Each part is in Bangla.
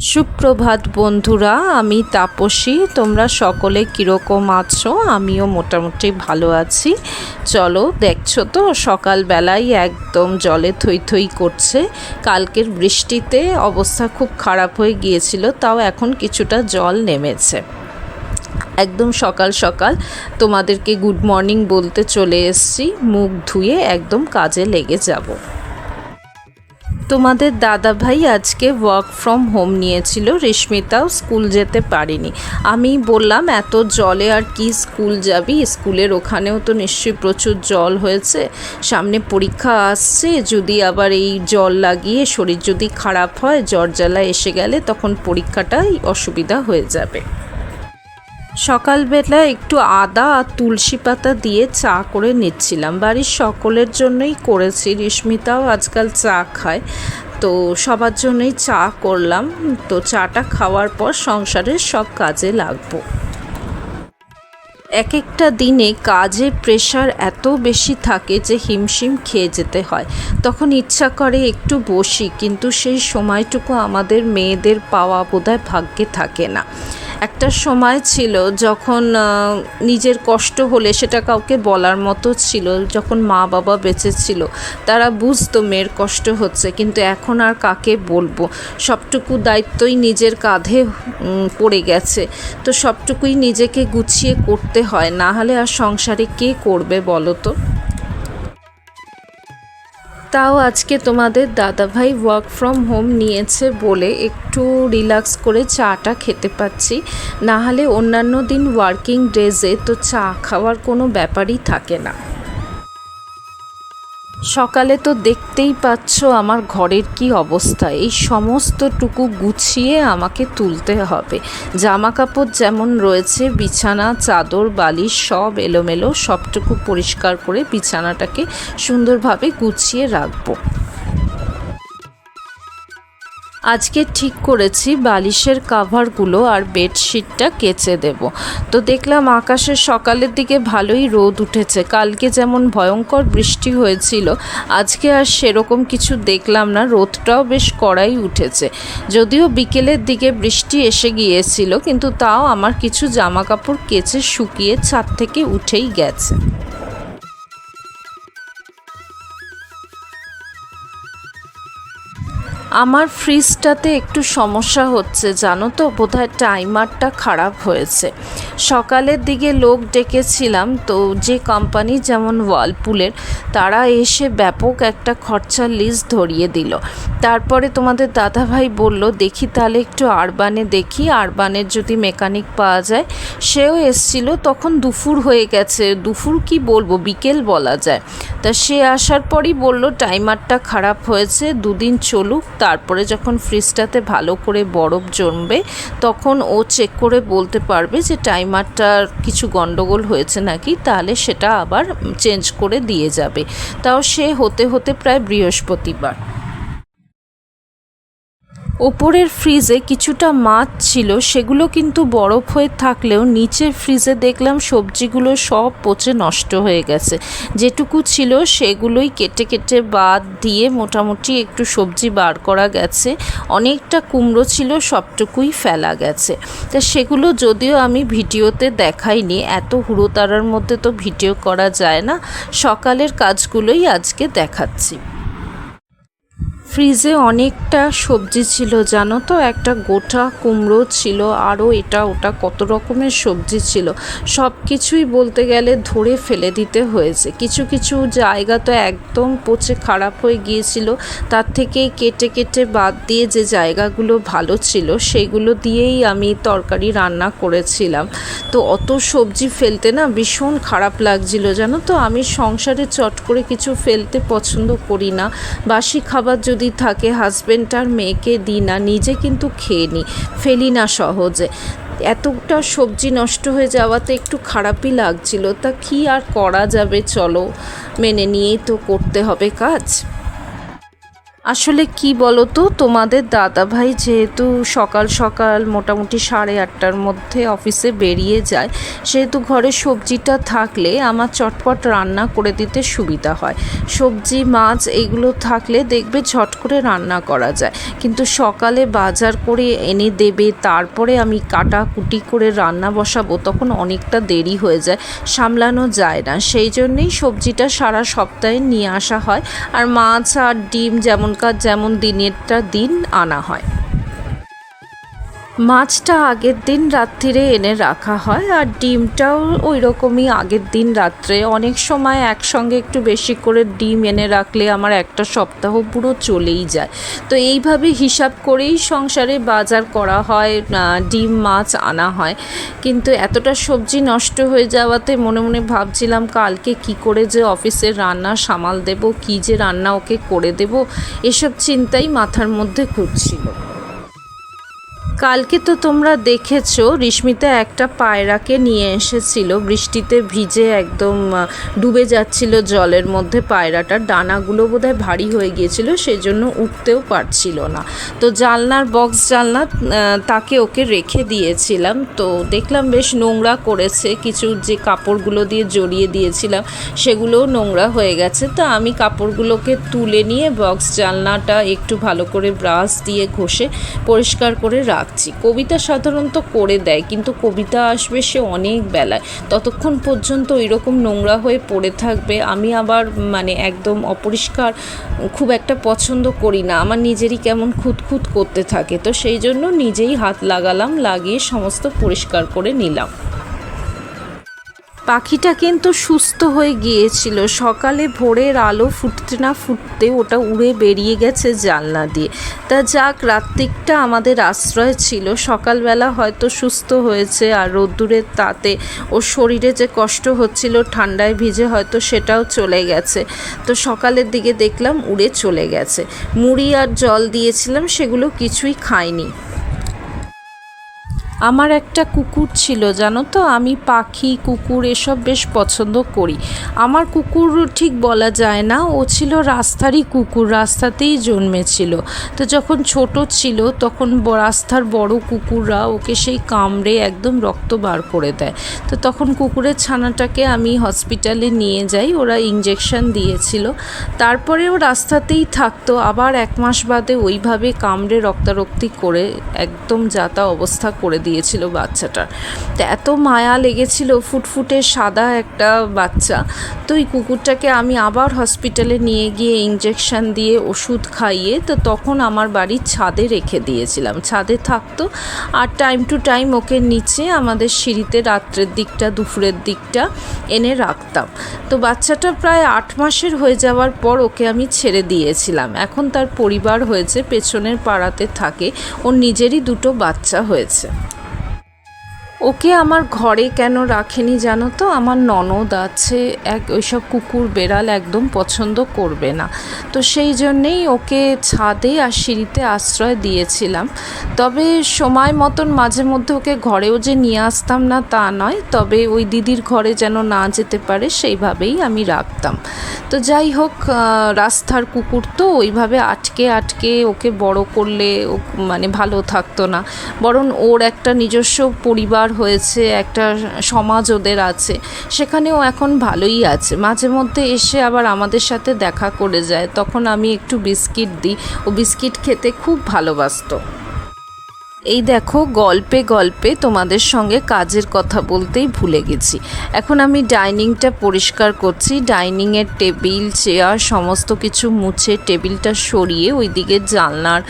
সুপ্রভাত বন্ধুরা, আমি তাপসী। তোমরা সকলে কীরকম আছো? আমিও মোটামুটি ভালো আছি। চলো, দেখছো তো সকালবেলায় একদম জলে থই থই করছে। কালকের বৃষ্টিতে অবস্থা খুব খারাপ হয়ে গিয়েছিল, তাও এখন কিছুটা জল নেমেছে। একদম সকাল সকাল তোমাদেরকে গুড মর্নিং বলতে চলে এসেছি। মুখ ধুয়ে একদম কাজে লেগে যাব। তোমাদের দাদা ভাই আজকে ওয়ার্ক ফ্রম হোম নিয়েছিল, রেশমিতাও স্কুল যেতে পারেনি। আমি বললাম, এত জলে আর কি স্কুল যাবি? স্কুলের ওখানেও তো নিশ্চয়ই প্রচুর জল হয়েছে, সামনে পরীক্ষা আসছে, যদি আবার এই জল লাগিয়ে শরীর যদি খারাপ হয়, জ্বর জ্বালা এসে গেলে তখন পরীক্ষাটাই অসুবিধা হয়ে যাবে। সকালবেলা একটু আদা আর তুলসী পাতা দিয়ে চা করে নিচ্ছিলাম। বাড়ির সকলের জন্যই করেছি, রেশমিতাও আজকাল চা খায়, তো সবার জন্যই চা করলাম। তো চাটা খাওয়ার পর সংসারের সব কাজে লাগবো। এক একটা দিনে কাজের প্রেশার এত বেশি থাকে যে হিমশিম খেয়ে যেতে হয়। তখন ইচ্ছা করে একটু বসি, কিন্তু সেই সময়টুকু আমাদের মেয়েদের পাওয়া বোধহয় ভাগ্যে থাকে না। একটা সময় ছিল যখন নিজের কষ্ট হলে সেটা কাউকে বলার মতো ছিল। যখন মা বাবা বেঁচে ছিল তারা বুঝতো মেয়ের কষ্ট হচ্ছে, কিন্তু এখন আর কাকে বলবো? সবটুকু দায়িত্বই নিজের কাঁধে পড়ে গেছে, তো সবটুকুই নিজেকে গুছিয়ে করতে হয়, না হলে আর সংসারে কে করবে বলো তো? তাও আজকে তোমাদের দাদাভাই ওয়ার্ক ফ্রম হোম নিয়েছে বলে একটু রিল্যাক্স করে চাটা খেতে পাচ্ছি। না হলে অন্যান্য দিন ওয়ার্কিং ডেজে তো চা খাওয়ার কোনো ব্যাপারই থাকে না। সকালে তো দেখতেই পাচ্ছ আমার ঘরের কি অবস্থা। এই সমস্তটুকু গুছিয়ে আমাকে তুলতে হবে। জামা কাপড় যেমন রয়েছে, বিছানা, চাদর, বালিশ সব এলোমেলো, সবটুকু পরিষ্কার করে বিছানাটাকে সুন্দরভাবে গুছিয়ে রাখবো। আজকে ঠিক করেছি বালিশের কাভারগুলো আর বেডশিটটা কেচে দেব। তো দেখলাম আকাশের সকালের দিকে ভালোই রোদ উঠেছে। কালকে যেমন ভয়ঙ্কর বৃষ্টি হয়েছিল, আজকে আর সেরকম কিছু দেখলাম না, রোদটাও বেশ কড়াই উঠেছে। যদিও বিকেলের দিকে বৃষ্টি এসে গিয়েছিল, কিন্তু তাও আমার কিছু জামা কাপড় কেচে শুকিয়ে ছাদ থেকে উঠেই গেছে। আমার ফ্রিজটাতে একটু সমস্যা হচ্ছে জানো তো, বোধহয় টাইমারটা খারাপ হয়েছে। সকালের দিকে লোক ডেকেছিলাম, তো যে কোম্পানি যেমন ওয়ালপুলের, তারা এসে ব্যাপক একটা খরচার লিস্ট ধরিয়ে দিল। তারপরে তোমাদের দাদাভাই বলল, দেখি তাহলে একটু আরবানে দেখি, আরবানের যদি মেকানিক পাওয়া যায়। সেও এসছিল, তখন দুপুর হয়ে গেছে, দুপুর কি বলবো, বিকেল বলা যায়। তা সে আসার পরই বলল টাইমারটা খারাপ হয়েছে, দুদিন চলুক, তারপরে যখন ফ্রিজটাতে ভালো করে বরফ জমবে তখন ও চেক করে বলতে পারবে যে টাইমারটার কিছু গন্ডগোল হয়েছে নাকি, তাহলে সেটা আবার চেঞ্জ করে দিয়ে যাবে। তাও সে হতে হতে প্রায় বৃহস্পতিবার। ওপরের ফ্রিজে কিছুটা মাছ ছিল, সেগুলো কিন্তু বরফ হয়ে থাকলেও নিচের ফ্রিজে দেখলাম সবজিগুলো সব পচে নষ্ট হয়ে গেছে। যেটুকু ছিল সেগুলোই কেটে কেটে বাদ দিয়ে মোটামুটি একটু সবজি বার করা গেছে। অনেকটা কুমড়ো ছিল, সবটুকুই ফেলা গেছে। তা সেগুলো যদিও আমি ভিডিওতে দেখাইনি, এত হুড়োতাড়ার মধ্যে তো ভিডিও করা যায় না, সকালের কাজগুলোই আজকে দেখাচ্ছি। ফ্রিজে অনেকটা সবজি ছিল জানো তো, একটা গোটা কুমড়ো ছিল, আরও এটা ওটা কত রকমের সবজি ছিল। সব কিছুই বলতে গেলে ধরে ফেলে দিতে হয়েছে। কিছু কিছু জায়গা তো একদম পচে খারাপ হয়ে গিয়েছিল, তার থেকে কেটে কেটে বাদ দিয়ে যে জায়গাগুলো ভালো ছিল সেগুলো দিয়েই আমি তরকারি রান্না করেছিলাম। তো অত সবজি ফেলতে না ভীষণ খারাপ লাগছিল জানো তো। আমি সংসারে চট করে কিছু ফেলতে পছন্দ করি না। বাসি খাবার যদি থাকে হাজব্যান্ড আর মেয়েকে দিই না, নিজে কিন্তু খেয়ে নিই, ফেলি না সহজে। এতটা সবজি নষ্ট হয়ে যাওয়াতে একটু খারাপই লাগছিল। তা কি আর করা যাবে, চলো মেনে নিয়েই তো করতে হবে কাজ। আসলে কি বলো তো, তোমাদের দাদাভাই যেহেতু সকাল সকাল মোটামুটি 8:30টার মধ্যে অফিসে বেরিয়ে যায়, সেহেতু ঘরে সবজিটা থাকলে আমার চটপট রান্না করে দিতে সুবিধা হয়। সবজি মাছ এইগুলো থাকলে দেখবে ঝট করে রান্না করা যায়, কিন্তু সকালে বাজার করে এনে দেবে, তারপরে আমি কাটাকুটি করে রান্না বসাবো, তখন অনেকটা দেরি হয়ে যায়, সামলানো যায় না। সেই জন্যেই সবজিটা সারা সপ্তাহে নিয়ে আসা হয়, আর মাছ আর ডিম যেমন দিনেরটা দিন আনা হয়। মাছটা আগের দিন রাত্রিরে এনে রাখা হয়, আর ডিমটাও ওই রকমই আগের দিন রাত্রে। অনেক সময় একসঙ্গে একটু বেশি করে ডিম এনে রাখলে আমার একটা সপ্তাহ পুরো চলেই যায়। তো এইভাবে হিসাব করেই সংসারে বাজার করা হয়, ডিম মাছ আনা হয়। কিন্তু এতটা সবজি নষ্ট হয়ে যাওয়াতে মনে মনে ভাবছিলাম কালকে কি করে যে অফিসের রান্না সামাল দেব, কী যে রান্না ওকে করে দেব, এসব চিন্তাই মাথার মধ্যে ঘুরছিল। কালকে তো তোমরা দেখেছো রিস্মিতা একটা পায়রাকে নিয়ে এসেছিল, বৃষ্টিতে ভিজে একদম ডুবে যাচ্ছিল জলের মধ্যে। পায়রাটার ডানাগুলো বোধহয় ভারী হয়ে গিয়েছিল, সেজন্য উঠতেও পারছিল না। তো জানলা তাকে ওকে রেখে দিয়েছিলাম। তো দেখলাম বেশ নোংরা করেছে, কিছু যে কাপড়গুলো দিয়ে জড়িয়ে দিয়েছিলাম সেগুলোও নোংরা হয়ে গেছে। তো আমি কাপড়গুলোকে তুলে নিয়ে বক্স জানলাটা একটু ভালো করে ব্রাশ দিয়ে ঘষে পরিষ্কার করে কবিতা সাধারণত করে দেয়, কিন্তু কবিতা আসবে সে অনেক বেলায়, ততক্ষণ পর্যন্ত ওইরকম নোংরা হয়ে পড়ে থাকবে। আমি আবার একদম অপরিষ্কার খুব একটা পছন্দ করি না, আমার নিজেরই কেমন খুঁতখুত করতে থাকে। তো সেই জন্য নিজেই হাত লাগালাম, লাগিয়ে সমস্ত পরিষ্কার করে নিলাম। পাখিটা কিন্তু সুস্থ হয়ে গিয়েছিল, সকালে ভোরের আলো ফুটতে না ফুটতে ওটা উড়ে বেরিয়ে গেছে জানলা দিয়ে। তা যাক, রাত্রিটা আমাদের আশ্রয় ছিল, সকালবেলা হয়তো সুস্থ হয়েছে, আর রোদ্দুরের তাতে ওর শরীরে যে কষ্ট হচ্ছিল ঠান্ডায় ভিজে হয়তো সেটাও চলে গেছে। তো সকালের দিকে দেখলাম উড়ে চলে গেছে। মুড়ি আর জল দিয়েছিলাম, সেগুলো কিছুই খায়নি। আমার একটা কুকুর ছিল জানো তো, আমি পাখি কুকুর এসব বেশ পছন্দ করি। আমার কুকুর ঠিক বলা যায় না, ও ছিল রাস্তারই কুকুর, রাস্তাতেই জন্মেছিল। তো যখন ছোট ছিল তখন রাস্তার বড় কুকুররা ওকে সেই কামড়ে একদম রক্ত বার করে দেয়। তো তখন কুকুরের ছানাটাকে আমি হসপিটালে নিয়ে যাই, ওরা ইঞ্জেকশন দিয়েছিল। তারপরেও রাস্তাতেই থাকতো, আবার 1 মাস বাদে ওইভাবে কামড়ে রক্তারক্তি করে একদম যাতা অবস্থা করে দিয়েছিল বাচ্চাটার। তো এত মায়া লেগেছিল, ফুটফুটে সাদা একটা বাচ্চা। তো এই কুকুরটাকে আমি আবার হসপিটালে নিয়ে গিয়ে ইঞ্জেকশন দিয়ে ওষুধ খাইয়ে, তো তখন আমার বাড়ির ছাদে রেখে দিয়েছিলাম, ছাদে থাকতো। আর টাইম টু টাইম ওকে নিচে আমাদের সিঁড়িতে রাত্রের দিকটা দুপুরের দিকটা এনে রাখতাম। তো বাচ্চাটা প্রায় 8 মাসের হয়ে যাওয়ার পর ওকে আমি ছেড়ে দিয়েছিলাম। এখন তার পরিবার হয়েছে, পেছনের পাড়াতে থাকে, ওর নিজেরই 2টো বাচ্চা হয়েছে। ওকে আমার ঘরে কেন রাখেনি জানো তো, আমার ননদ আছে, ওইসব কুকুর বেড়াল একদম পছন্দ করবে না। তো সেই জন্যেই ওকে ছাদে আর সিঁড়িতে আশ্রয় দিয়েছিলাম। তবে সময় মতন মাঝে মধ্যে ওকে ঘরেও যে নিয়ে আসতাম না তা নয়, তবে ওই দিদির ঘরে যেন না যেতে পারে সেইভাবেই আমি রাখতাম। তো যাই হোক, রাস্তার কুকুর তো ওইভাবে আটকে ওকে বড় করলে ও ভালো থাকতো না, বরং ওর একটা নিজস্ব পরিবার হয়েছে, একটা সমাজ ওদের আছে, সেখানেও এখন ভালোই আছে। মাঝে মধ্যে এসে আবার আমাদের সাথে দেখা করে যায়, তখন আমি একটু বিস্কিট দিই, ও বিস্কিট খেতে খুব ভালোবাসতো। এই দেখো, গল্পে গল্পে তোমাদের সঙ্গে কাজের কথা বলতেই ভুলে গেছি। এখন আমি ডাইনিংটা পরিষ্কার করছি, ডাইনিংয়ের টেবিল চেয়ার সমস্ত কিছু মুছে টেবিলটা সরিয়ে ওই দিকে জানলার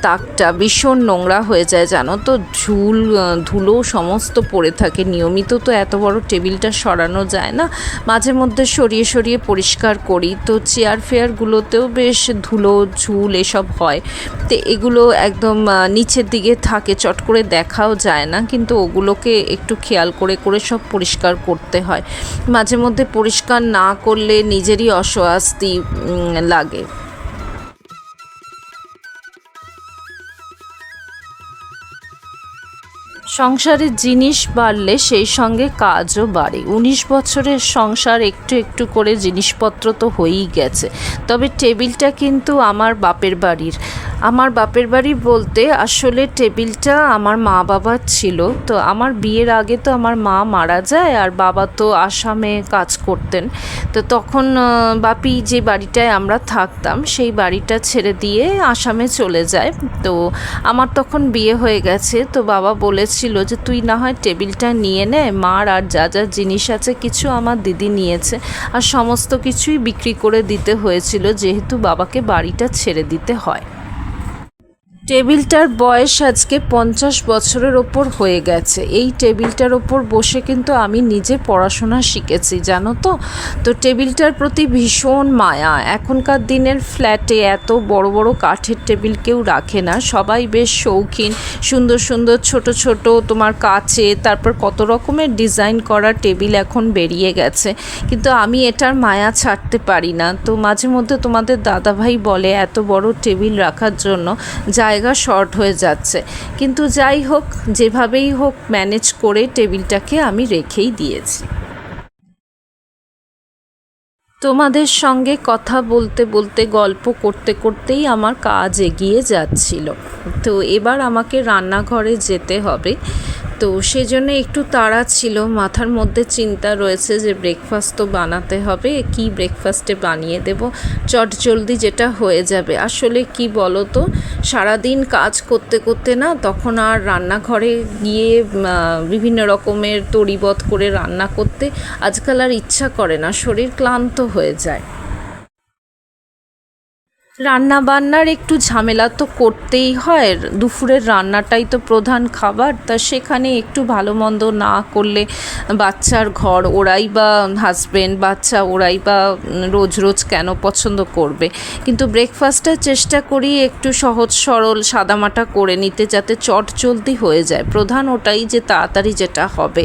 তাকটা ভীষণ নোংরা হয়ে যায় জানো তো, ধুলো সমস্ত পড়ে থাকে। নিয়মিত তো এত বড় টেবিলটা সরানো যায় না, মাঝে মধ্যে সরিয়ে সরিয়ে পরিষ্কার করি। তো চেয়ার ফেয়ারগুলোতেও বেশ ধুলো ঝুল এসব হয়, তো এগুলো একদম নিচের দিকে থাকে, চট করে দেখাও যায় না, কিন্তু ওগুলোকে একটু খেয়াল করে করে সব পরিষ্কার করতে হয়। মাঝে মধ্যে পরিষ্কার না করলে নিজেরই অস্বস্তি লাগে। সংসারের জিনিস বাড়লে সেই সঙ্গে কাজও বাড়ে। 19 বছরের সংসার, একটু একটু করে জিনিসপত্র তো হয়েই গেছে। তবে টেবিলটা কিন্তু আমার বাপের বাড়ির। আমার বাপের বাড়ি বলতে আসলে টেবিলটা আমার মা বাবার ছিল। তো আমার বিয়ের আগে তো আমার মা মারা যায়, আর বাবা তো আসামে কাজ করতেন। তো তখন বাপি যে বাড়িটায় আমরা থাকতাম সেই বাড়িটা ছেড়ে দিয়ে আসামে চলে যায়। তো আমার তখন বিয়ে হয়ে গেছে। তো বাবা বলেছিল যে তুই না হয় টেবিলটা নিয়ে নে, মার আর যা যা জিনিস আছে কিছু আমার দিদি নিয়েছে, আর সমস্ত কিছুই বিক্রি করে দিতে হয়েছিল যেহেতু বাবাকে বাড়িটা ছেড়ে দিতে হয়। টেবিলটার বয়স আজকে 50 বছরের ওপর হয়ে গেছে। এই টেবিলটার ওপর বসে কিন্তু আমি নিজে পড়াশোনা শিখেছি, জানো তো। তো টেবিলটার প্রতি ভীষণ মায়া। এখনকার দিনের ফ্ল্যাটে এত বড় বড় কাঠের টেবিল কেউ রাখে না, সবাই বেশ শৌখিন, সুন্দর সুন্দর ছোট ছোট তোমার কাচে তারপর কত রকমের ডিজাইন করা টেবিল এখন বেরিয়ে গেছে, কিন্তু আমি এটার মায়া ছাড়তে পারি না। তো মাঝে মধ্যে তোমাদের দাদাভাই বলে এত বড় টেবিল রাখার জন্য জায়গা শর্ট হয়ে যাচ্ছে, কিন্তু যাই হোক যেভাবেই হোক ম্যানেজ করে টেবিলটাকে আমি রেখেই দিয়েছি। তোমাদের সঙ্গে কথা বলতে বলতে গল্প করতে করতেই আমার কাজ এগিয়ে যাচ্ছিল। তো এবার আমাকে রান্নাঘরে যেতে হবে, তো সেজন্য একটু তাড়া ছিল। মাথার মধ্যে চিন্তা রয়েছে যে ব্রেকফাস্ট তো বানাতে হবে, কি ব্রেকফাস্টে বানিয়ে দেব চটজলদি যেটা হয়ে যাবে। আসলে কি বলো তো, সারাদিন কাজ করতে করতে না তখন আর রান্নাঘরে গিয়ে বিভিন্ন রকমের তরিবত করে রান্না করতে আজকাল আর ইচ্ছা করে না, শরীর ক্লান্ত হয়ে যায়। রান্না বান্নার একটু ঝামেলা তো করতেই হয়, দুপুরের রান্নাটাই তো প্রধান খাবার। তা সেখানে একটু ভালো মন্দ না করলে বাচ্চার ঘর ওরাই বা হাজব্যান্ড বাচ্চা ওরাই বা রোজ রোজ কেন পছন্দ করবে। কিন্তু ব্রেকফাস্টটা চেষ্টা করি একটু সহজ সরল সাদামাটা করে নিতে, যাতে চটজলদি হয়ে যায়। প্রধান ওটাই যে তাড়াতাড়ি যেটা হবে।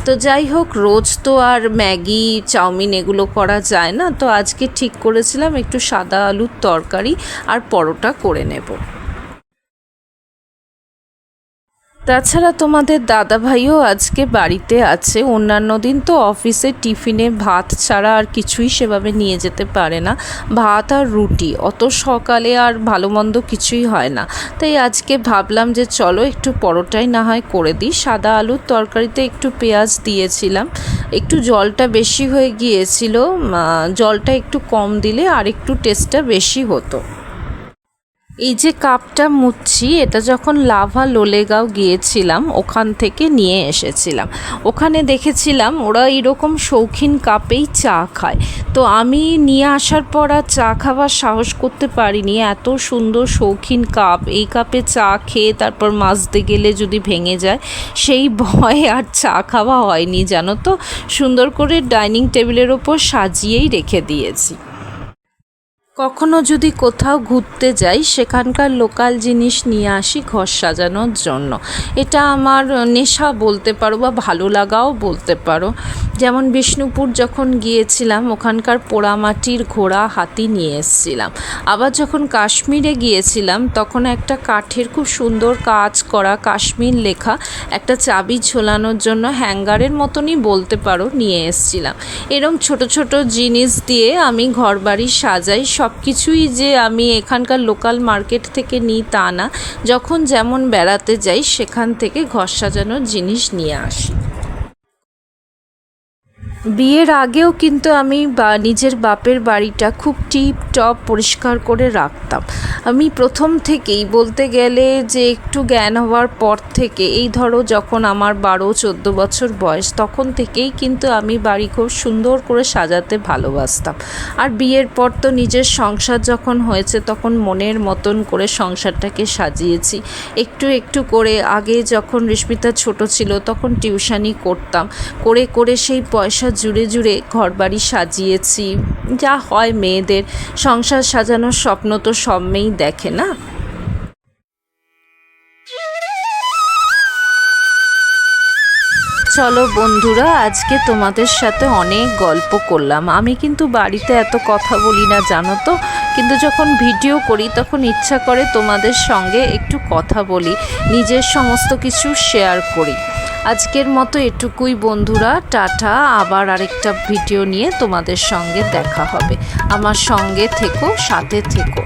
তো যাই হোক, রোজ তো আর ম্যাগি চাউমিন এগুলো করা যায় না। তো আজকে ঠিক করেছিলাম একটু সাদা আলুর তরকারি আর পরোটা করে নেব। তাছাড়া তোমাদের দাদাভাইও আজকে বাড়িতে আছে। অন্যান্য দিন তো অফিসে টিফিনে ভাত ছাড়া আর কিছুই সেভাবে নিয়ে যেতে পারে না, ভাত আর রুটি, অত সকালে আর ভালো মন্দ কিছুই হয় না। তাই আজকে ভাবলাম যে চলো একটু পরোটাই না হয় করে দিই। সাদা আলুর তরকারিতে একটু পেঁয়াজ দিয়েছিলাম, একটু জলটা বেশি হয়ে গিয়েছিল, জলটা একটু কম দিলে আর একটু টেস্টটা বেশি হতো। এই যে কাপটা মুছছি এটা যখন লাভা লোলেগাঁও গিয়েছিলাম ওখান থেকে নিয়ে এসেছিলাম। ওখানে দেখেছিলাম ওরা এরকম শৌখিন কাপেই চা খায়। তো আমি নিয়ে আসার পর আর চা খাওয়ার সাহস করতে পারিনি, এত সুন্দর শৌখিন কাপ, এই কাপে চা খেয়ে তারপর মাজতে গেলে যদি ভেঙে যায় সেই ভয়ে আর চা খাওয়া হয়নি, জানো তো। সুন্দর করে ডাইনিং টেবিলের ওপর সাজিয়েই রেখে দিয়েছি। কখনো যদি কোথাও ঘুরতে যাই সেখানকার লোকাল জিনিস নিয়ে আসি ঘর সাজানোর জন্য। এটা আমার নেশা বলতে পারো বা ভালো লাগাও বলতে পারো। যেমন বিষ্ণুপুর যখন গিয়েছিলাম ওখানকার পোড়ামাটির ঘোড়া হাতি নিয়ে এসেছিলাম। আবার যখন কাশ্মীরে গিয়েছিলাম তখন একটা কাঠের খুব সুন্দর কাজ করা কাশ্মীর লেখা একটা চাবি ঝোলানোর জন্য হ্যাঙ্গারের মতনই বলতে পারো নিয়ে এসেছিলাম। এরম ছোট ছোট জিনিস দিয়ে আমি ঘরবাড়ি সাজাই। সব কিছুই যে আমি এখানকার লোকাল মার্কেট থেকে নিই তা না, যখন যেমন বেড়াতে যাই সেখান থেকে ঘর সাজানোর জিনিস নিয়ে আসি। বিয়ের আগেও কিন্তু আমি নিজের বাপের বাড়িটা খুব টিপ টপ পরিষ্কার করে রাখতাম। আমি প্রথম থেকেই বলতে গেলে যে একটু জ্ঞান হওয়ার পর থেকে, এই ধরো যখন আমার 12-14 বছর বয়স তখন থেকেই কিন্তু আমি বাড়ি খুব সুন্দর করে সাজাতে ভালোবাসতাম। আর বিয়ের পর তো নিজের সংসার যখন হয়েছে তখন মনের মতন করে সংসারটাকে সাজিয়েছি একটু একটু করে। আগে যখন রিস্মিতা ছোট ছিল তখন টিউশনি করতাম, করে করে সেই পয়সা জুড়ে জুড়ে ঘরবাড়ি সাজিয়েছি। যা হয় মেয়েদের, সংসার সাজানোর স্বপ্ন তো সব মেয়েই দেখে না। চলো বন্ধুরা, আজকে তোমাদের সাথে অনেক গল্প করলাম। আমি কিন্তু বাড়িতে এত কথা বলি না জানো তো, কিন্তু যখন ভিডিও করি তখন ইচ্ছা করে তোমাদের সঙ্গে একটু কথা বলি, নিজের সমস্ত কিছু শেয়ার করি। আজকের মতো এটুকুই বন্ধুরা, টাটা। আবার আরেকটা ভিডিও নিয়ে তোমাদের সঙ্গে দেখা হবে। আমার সঙ্গে থেকো, সাথে থেকো।